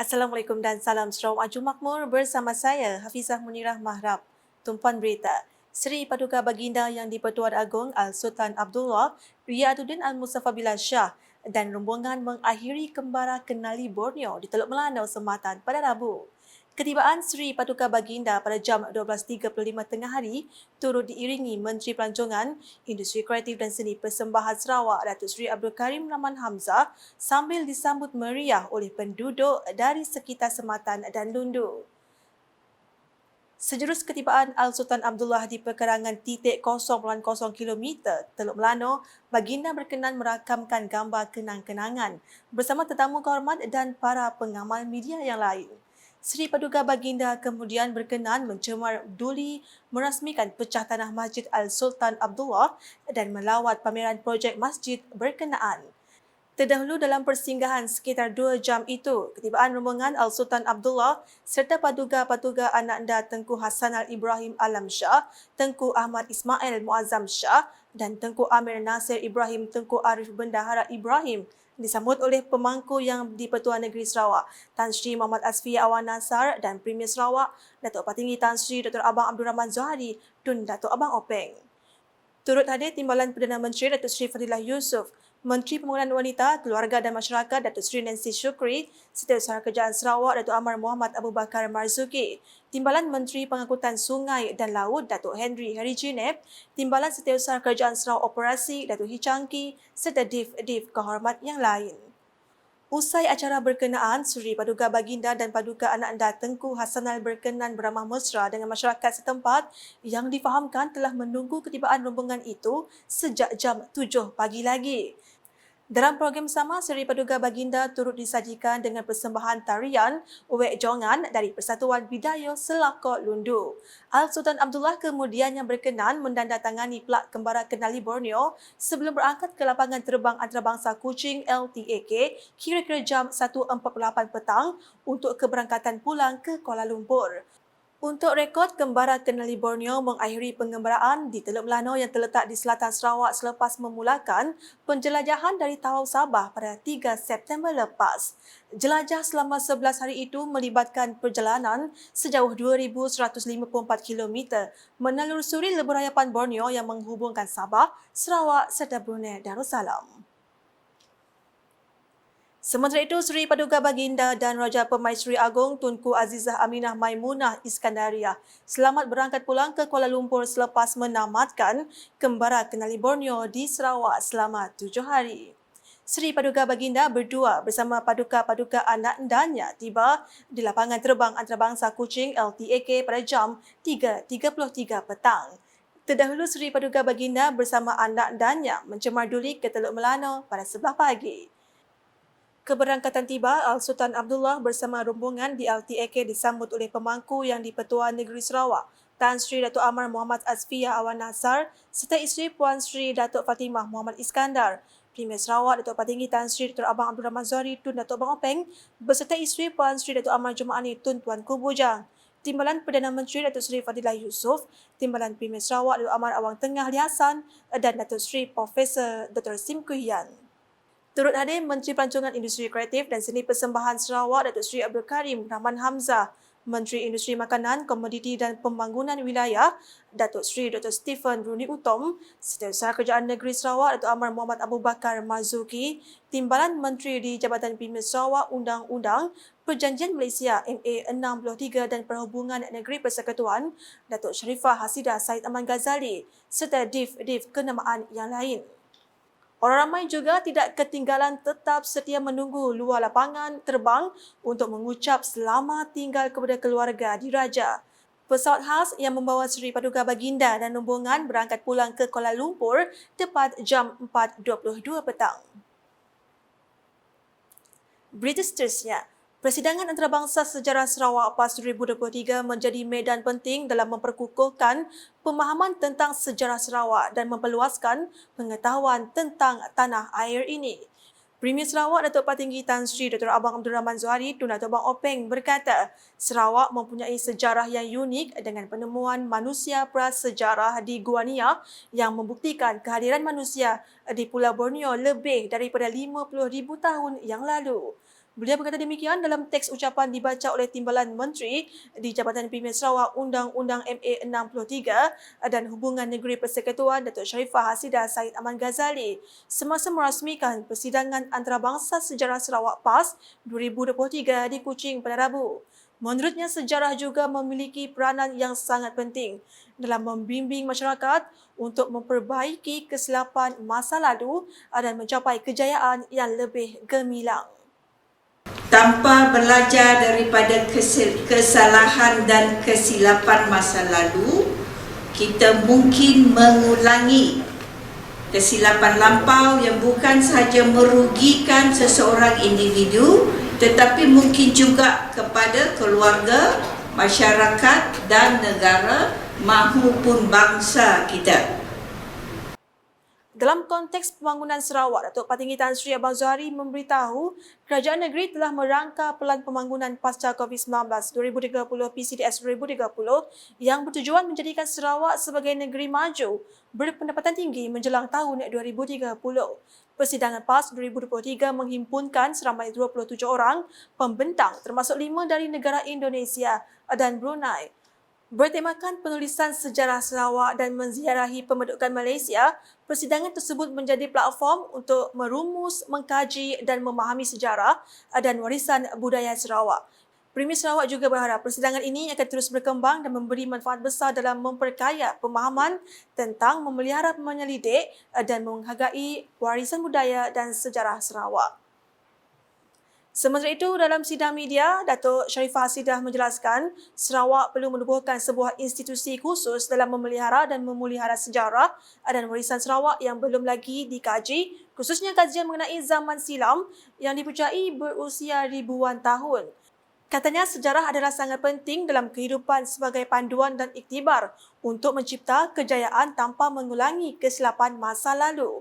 Assalamualaikum dan salam Sarawak Maju Makmur bersama saya Hafizah Munirah Mahrab. Tumpuan berita, Seri Paduka Baginda Yang di-Pertuan Agong Al-Sultan Abdullah Riyaduddin Al-Mustafa Bilal Shah dan rombongan mengakhiri kembara Kenali Borneo di Teluk Melanau Sematan pada Rabu. Ketibaan Seri Paduka Baginda pada jam 12.35 tengah hari turut diiringi Menteri Pelancongan, Industri Kreatif dan Seni Persembahan Sarawak Datuk Seri Abdul Karim Rahman Hamzah sambil disambut meriah oleh penduduk dari sekitar Sematan dan Lundu. Sejurus ketibaan Al-Sultan Abdullah di perkarangan titik 0.0 km Teluk Melanau, Baginda berkenan merakamkan gambar kenang-kenangan bersama tetamu kehormat dan para pengamal media yang lain. Seri Paduka Baginda kemudian berkenan mencemar duli merasmikan pecah tanah Masjid Al-Sultan Abdullah dan melawat pameran projek masjid berkenaan. Terdahulu dalam persinggahan sekitar 2 jam itu, ketibaan rombongan Al-Sultan Abdullah serta paduka-paduka Ananda Tengku Hassanal Ibrahim Alam Shah, Tengku Ahmad Ismail Muazzam Shah dan Tengku Amir Nasir Ibrahim Tengku Arif Bendahara Ibrahim disambut oleh pemangku yang di-Pertuan Negeri Sarawak, Tan Sri Muhammad Asfiya Awan Nasar dan Premier Sarawak, Datuk Patinggi Tan Sri Dr. Abang Abdul Rahman Zohari Tun Datuk Abang Openg. Turut hadir Timbalan Perdana Menteri Datuk Sri Fadilah Yusof, Menteri Pembangunan Wanita, Keluarga dan Masyarakat Datuk Sri Nancy Shukri, Setiausaha Kerajaan Sarawak Datuk Amar Muhammad Abu Bakar Marzuki, Timbalan Menteri Pengangkutan Sungai dan Laut Datuk Henry Harijinep, Timbalan Setiausaha Kerajaan Sarawak Operasi Datuk Hicangki serta div-div kehormat yang lain. Usai acara berkenaan, Seri Paduka Baginda dan Paduka Anak Anda Tengku Hassanal berkenan beramah mesra dengan masyarakat setempat yang difahamkan telah menunggu ketibaan rombongan itu sejak jam 7 pagi lagi. Dalam program sama, Seri Paduka Baginda turut disajikan dengan persembahan tarian Wek Jongan dari Persatuan Bidayuh Selakor Lundu. Al-Sultan Abdullah kemudiannya berkenan mendandatangani Pelak Kembara Kenali Borneo sebelum berangkat ke lapangan terbang antarabangsa Kuching LTAK kira-kira jam 1.48 petang untuk keberangkatan pulang ke Kuala Lumpur. Untuk rekod, Kembara Kenali Borneo mengakhiri pengembaraan di Teluk Melanau yang terletak di selatan Sarawak selepas memulakan penjelajahan dari Tawau Sabah pada 3 September lepas. Jelajah selama 11 hari itu melibatkan perjalanan sejauh 2,154 km menelusuri leburayapan Borneo yang menghubungkan Sabah, Sarawak serta Brunei Darussalam. Sementara itu, Seri Paduka Baginda dan Raja Pemaisuri Agong Tunku Azizah Aminah Maimunah Iskandaria selamat berangkat pulang ke Kuala Lumpur selepas menamatkan Kembara Kenali Borneo di Sarawak selama 7 hari. Seri Paduka Baginda berdua bersama paduka-paduka anak endanya tiba di lapangan terbang antarabangsa Kuching LTAK pada jam 3.33 petang. Terdahulu, Seri Paduka Baginda bersama anak endanya mencemar duli ke Teluk Melanau pada 11 pagi. Keberangkatan tiba, Al-Sultan Abdullah bersama rombongan di LTAK disambut oleh pemangku yang di-Pertuan Negeri Sarawak, Tan Sri Datuk Amar Muhammad Asfiya Awan Nasar serta isteri Puan Sri Datuk Fatimah Muhammad Iskandar, Premier Sarawak Datuk Patinggi Tan Sri Dr. Abang Abdul Rahman Zohari Tun Datuk Abang Openg beserta isteri Puan Sri Datuk Amar Jumaani Tun Tuan Ku Bujang, Timbalan Perdana Menteri Datuk Seri Fadilah Yusof, Timbalan Premier Sarawak Datuk Amar Awang Tengah Ali Hassan dan Datuk Seri Profesor Dr. Sim Kuhian. Turut hadir Menteri Pelancongan Industri Kreatif dan Seni Persembahan Sarawak Datuk Seri Abdul Karim Rahman Hamzah, Menteri Industri Makanan, Komoditi dan Pembangunan Wilayah Datuk Seri Dr. Stephen Runi Utom, Setiausaha Kerajaan Negeri Sarawak Datuk Amar Muhammad Abu Bakar Marzuki, Timbalan Menteri di Jabatan Premier Sarawak Undang-Undang Perjanjian Malaysia MA63 dan Perhubungan Negeri Persekutuan Datuk Sharifah Hasidah Said Aman Ghazali serta div-div kenamaan yang lain. Orang ramai juga tidak ketinggalan tetap setia menunggu luar lapangan terbang untuk mengucap selamat tinggal kepada keluarga diraja. Pesawat khas yang membawa Seri Paduka Baginda dan rombongan berangkat pulang ke Kuala Lumpur tepat jam 4.22 petang. Berita seterusnya, Persidangan Antarabangsa Sejarah Sarawak PAS 2023 menjadi medan penting dalam memperkukuhkan pemahaman tentang sejarah Sarawak dan memperluaskan pengetahuan tentang tanah air ini. Premier Sarawak Datuk Patinggi Tan Sri Dr. Abang Abdul Rahman Zohari Tun Datuk Abang Openg berkata, Sarawak mempunyai sejarah yang unik dengan penemuan manusia prasejarah di Gua Nia yang membuktikan kehadiran manusia di Pulau Borneo lebih daripada 50,000 tahun yang lalu. Beliau berkata demikian dalam teks ucapan dibaca oleh Timbalan Menteri di Jabatan Premier Sarawak Undang-Undang MA 63 dan Hubungan Negeri Persekutuan Datuk Sharifah Hasidah Said Aman Ghazali semasa merasmikan Persidangan Antarabangsa Sejarah Sarawak PAS 2023 di Kuching pada Rabu. Menurutnya, sejarah juga memiliki peranan yang sangat penting dalam membimbing masyarakat untuk memperbaiki kesilapan masa lalu dan mencapai kejayaan yang lebih gemilang. Tanpa belajar daripada kesalahan dan kesilapan masa lalu, kita mungkin mengulangi kesilapan lampau yang bukan sahaja merugikan seseorang individu tetapi mungkin juga kepada keluarga, masyarakat dan negara mahupun bangsa kita. Dalam konteks pembangunan Sarawak, Datuk Patinggi Tan Sri Abang Zuhari memberitahu kerajaan negeri telah merangka Pelan Pembangunan Pasca COVID-19 2030 PCDS 2030 yang bertujuan menjadikan Sarawak sebagai negeri maju berpendapatan tinggi menjelang tahun 2030. Persidangan PAS 2023 menghimpunkan seramai 27 orang pembentang termasuk 5 dari negara Indonesia dan Brunei. Bertemakan penulisan sejarah Sarawak dan menziarahi pembentukan Malaysia, persidangan tersebut menjadi platform untuk merumus, mengkaji dan memahami sejarah dan warisan budaya Sarawak. Premier Sarawak juga berharap persidangan ini akan terus berkembang dan memberi manfaat besar dalam memperkaya pemahaman tentang memelihara, menyelidik dan menghargai warisan budaya dan sejarah Sarawak. Sementara itu, dalam sidang media, Datuk Sharifah Hasidah menjelaskan Sarawak perlu menubuhkan sebuah institusi khusus dalam memelihara dan memulihara sejarah dan warisan Sarawak yang belum lagi dikaji, khususnya kajian mengenai zaman silam yang dipercayai berusia ribuan tahun. Katanya sejarah adalah sangat penting dalam kehidupan sebagai panduan dan iktibar untuk mencipta kejayaan tanpa mengulangi kesilapan masa lalu.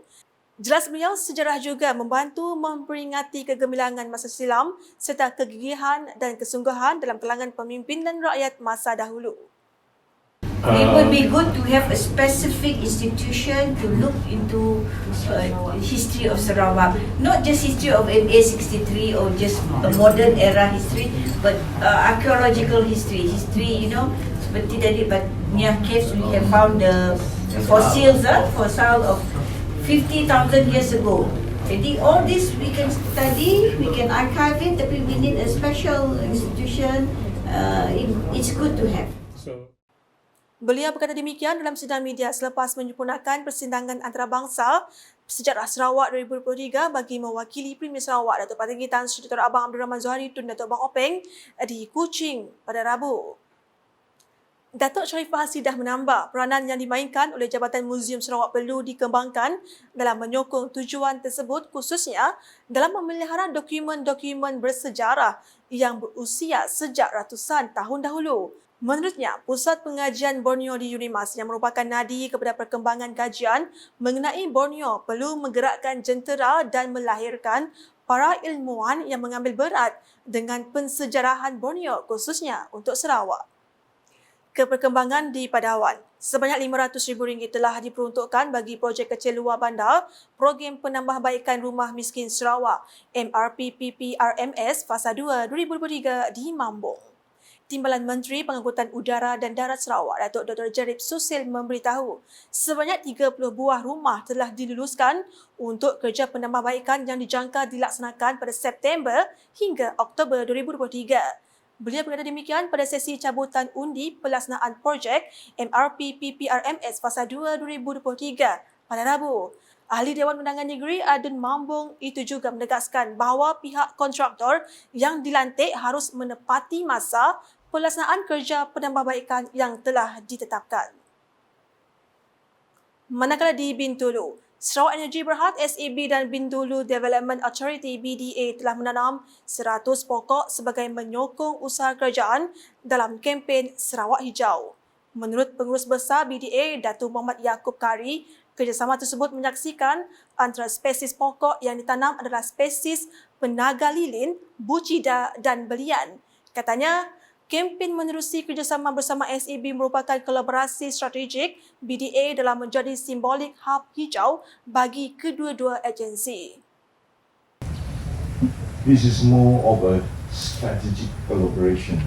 Jelas beliau, sejarah juga membantu memperingati kegemilangan masa silam serta kegigihan dan kesungguhan dalam kalangan pemimpin dan rakyat masa dahulu. It would be good to have a specific institution to look into history of Sarawak, not just history of MA 63 or just a modern era history, but archaeological history, seperti tadi Nia Caves we have found the fossils of 50,000 years ago. Jadi all this we can study, we can archive it, tapi we need a special institution. It's good to have. Beliau berkata demikian dalam sidang media selepas menyempurnakan Persidangan Antarabangsa Sejarah Sarawak 2023 bagi mewakili Premier Sarawak Datuk Patinggi Tan Sri Dr. Abang Abdul Rahman Zuhari Tun Datuk Bang Openg di Kuching pada Rabu. Datuk Sharifah Hasidah menambah peranan yang dimainkan oleh Jabatan Muzium Sarawak perlu dikembangkan dalam menyokong tujuan tersebut, khususnya dalam memelihara dokumen-dokumen bersejarah yang berusia sejak ratusan tahun dahulu. Menurutnya, Pusat Pengajian Borneo di UNIMAS yang merupakan nadi kepada perkembangan kajian mengenai Borneo perlu menggerakkan jentera dan melahirkan para ilmuwan yang mengambil berat dengan pensejarahan Borneo, khususnya untuk Sarawak. Keperkembangan di Padawan. Sebanyak RM500,000 telah diperuntukkan bagi projek kecil luar bandar, program penambahbaikan rumah miskin Sarawak, MRPPPRMS Fasa 2 2023 di Mambung. Timbalan Menteri Pengangkutan Udara dan Darat Sarawak, Datuk Dr. Jarib Susil memberitahu, sebanyak 30 buah rumah telah diluluskan untuk kerja penambahbaikan yang dijangka dilaksanakan pada September hingga Oktober 2023. Beliau berkata demikian pada sesi cabutan undi pelaksanaan projek MRPPPRMS Fasa 2 2023 pada Rabu. Ahli Dewan Undangan Negeri Adun Mambung itu juga menegaskan bahawa pihak kontraktor yang dilantik harus menepati masa pelaksanaan kerja penambahbaikan yang telah ditetapkan. Manakala di Bintulu, Sarawak Energy Berhad SEB dan Bintulu Development Authority BDA telah menanam 100 pokok sebagai menyokong usaha kerajaan dalam kempen Sarawak Hijau. Menurut Pengurus Besar BDA, Datuk Muhammad Yaakob Kari, kerjasama tersebut menyaksikan antara spesies pokok yang ditanam adalah spesies penaga lilin, bucida dan belian. Katanya, kempen menerusi kerjasama bersama SEB merupakan kolaborasi strategik BDA dalam menjadi simbolik hub hijau bagi kedua-dua agensi. This is more of a strategic collaboration.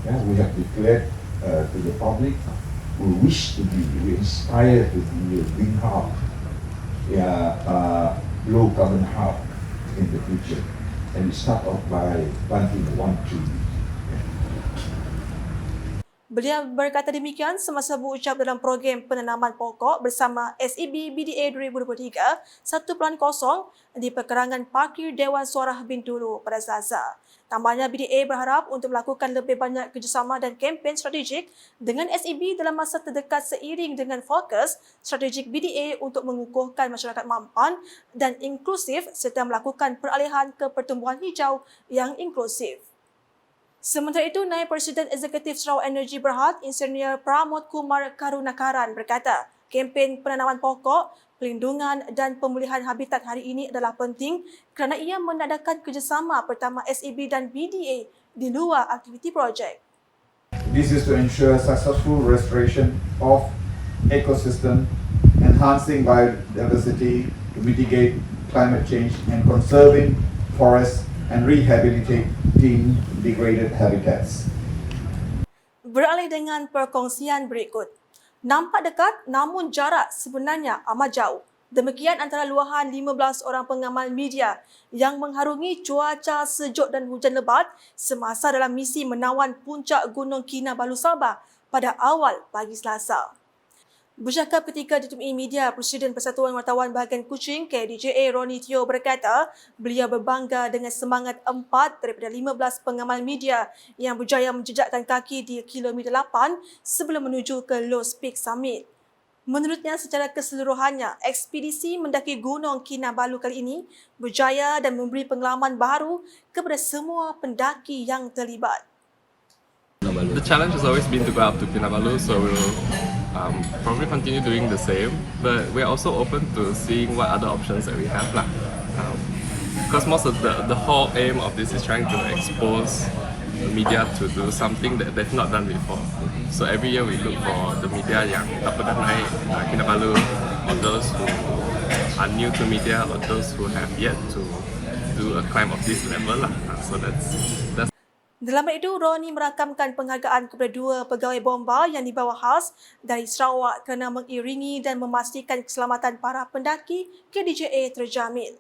Yeah, we have declared to the public we aspire to be a green hub, low carbon hub in the future. And we start off by planting 1 tree. Beliau berkata demikian semasa berucap dalam program penanaman pokok bersama SEB BDA 2023 1.0 di perkerangan parkir Dewan Suara Bintulu pada Selasa. Tambahnya, BDA berharap untuk melakukan lebih banyak kerjasama dan kempen strategik dengan SEB dalam masa terdekat seiring dengan fokus strategik BDA untuk mengukuhkan masyarakat mampan dan inklusif serta melakukan peralihan ke pertumbuhan hijau yang inklusif. Sementara itu, Naib Presiden Eksekutif Sarawak Energy Berhad, Insinyur Pramod Kumar Karunakaran berkata, kempen penanaman pokok, pelindungan dan pemulihan habitat hari ini adalah penting kerana ia mengadakan kerjasama pertama SEB dan BDA di luar aktiviti projek. This is to ensure successful restoration of ecosystem, enhancing biodiversity, to mitigate climate change and conserving forests and rehabilitating degraded habitats. Beralih dengan perkongsian berikut. Nampak dekat namun jarak sebenarnya amat jauh. Demikian antara luahan 15 orang pengamal media yang mengharungi cuaca sejuk dan hujan lebat semasa dalam misi menawan puncak Gunung Kinabalu Sabah pada awal pagi Selasa. Bercakap ketika ditemui media, Presiden Persatuan Wartawan Bahagian Kuching KDJA Ronnie Teo berkata beliau berbangga dengan semangat 4 daripada 15 pengamal media yang berjaya menjejakkan kaki di kilometer 8 sebelum menuju ke Lost Peak Summit. Menurutnya, secara keseluruhannya, ekspedisi mendaki Gunung Kinabalu kali ini berjaya dan memberi pengalaman baru kepada semua pendaki yang terlibat. The challenge has always been to go up to Kinabalu, so we'll probably continue doing the same. But we're also open to seeing what other options that we have, lah. Because most of the whole aim of this is trying to expose the media to do something that they've not done before. So every year we look for the media yang tak pernah naik Kinabalu, or those who are new to media, or those who have yet to do a climb of this level, lah. So that's. Dalam hal itu, Ronnie merakamkan penghargaan kepada 2 pegawai bomba yang dibawa khas dari Sarawak kerana mengiringi dan memastikan keselamatan para pendaki KDJA terjamin.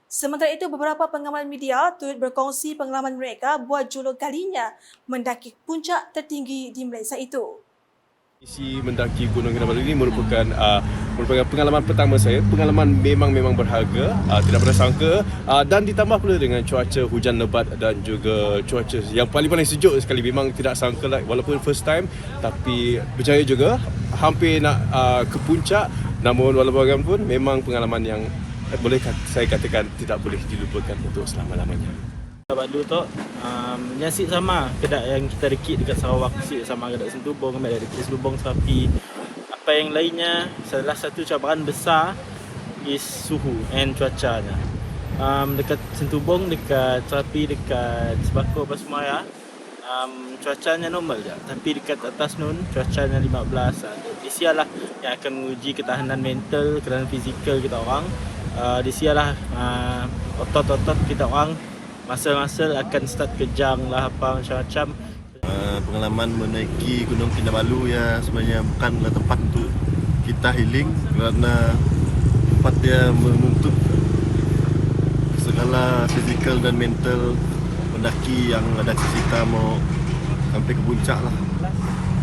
Sementara itu, beberapa pengamal media turut berkongsi pengalaman mereka buat julung kalinya mendaki puncak tertinggi di Malaysia itu. Misi mendaki Gunung Kinabalu ini merupakan pengalaman pertama saya. Pengalaman memang berharga, tidak pernah sangka, dan ditambah pula dengan cuaca hujan lebat dan juga cuaca yang paling sejuk sekali. Memang tidak sangka lah, walaupun first time, tapi berjaya juga hampir nak ke puncak. Namun walaupun bagaimanapun, memang pengalaman yang boleh saya katakan tidak boleh dilupakan untuk selama-lamanya. Kinabalu tu nasi sama kedai yang kita rekit dekat Sarawak, nasi sama kedai Sentubong, ambil dari Sentubong tapi apa yang lainnya, salah satu cabaran besar is suhu and cuacanya. Dekat Sentubong, dekat Serapi, dekat Sebakor apa semua ya, cuacanya normal je, tapi dekat atas nun cuacanya 15. Di sialah yang akan menguji ketahanan mental, ketahanan fizikal kita orang. Di sialah otot-otot kita orang masa-masa akan start kejang lah apa macam-macam. Pengalaman menaiki Gunung Kinabalu ya sebenarnya bukanlah tempat untuk kita healing, kerana tempat dia menuntut segala fizikal dan mental pendaki yang ada cita-cita mau sampai ke puncak lah.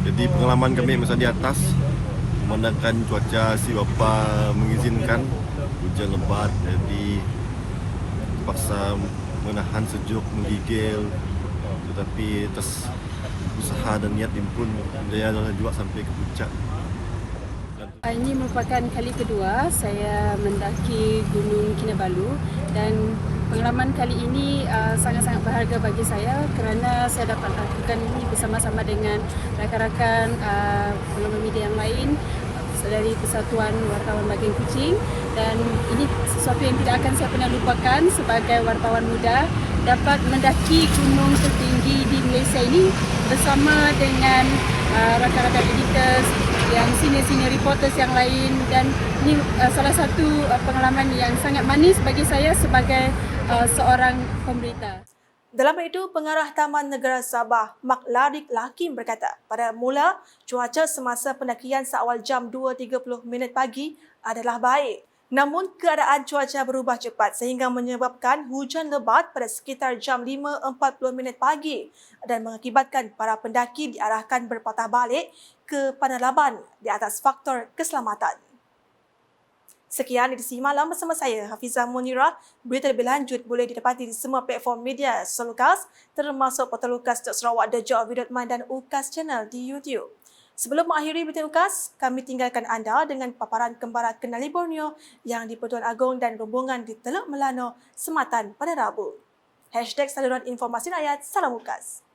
Jadi pengalaman kami masa di atas, memandangkan cuaca si bapa mengizinkan, hujan lebat, jadi terpaksa menahan sejuk, menggigil, tetapi atas usaha dan niat impun dia juga sampai ke puncak. Ini merupakan kali kedua saya mendaki Gunung Kinabalu dan pengalaman kali ini sangat-sangat berharga bagi saya kerana saya dapat lakukan ini bersama-sama dengan rakan-rakan pengamal media yang lain dari Persatuan Wartawan Bahagian Kuching, dan ini sesuatu yang tidak akan saya pernah lupakan sebagai wartawan muda, dapat mendaki gunung tertinggi di Malaysia ini bersama dengan rakan-rakan editors yang senior reporters yang lain, dan ini salah satu pengalaman yang sangat manis bagi saya sebagai seorang pemberita. Dalam itu, Pengarah Taman Negara Sabah, Mak Larik Lakim berkata, pada mula, cuaca semasa pendakian seawal jam 2.30 minit pagi adalah baik. Namun, keadaan cuaca berubah cepat sehingga menyebabkan hujan lebat pada sekitar jam 5.40 minit pagi dan mengakibatkan para pendaki diarahkan berpatah balik ke Panalaban di atas faktor keselamatan. Sekian edisi malam bersama saya, Hafizah Munirah. Berita lebih lanjut boleh didapati di semua platform media sosial Lukas, termasuk portal lukas.sarawak.gov.my dan UKAS Channel di YouTube. Sebelum mengakhiri berita UKAS, kami tinggalkan anda dengan paparan kembara Kenali Borneo yang di Pertuan Agong dan rombongan di Teluk Melano, Sematan pada Rabu. #Saluran Informasi Rakyat, Salam UKAS.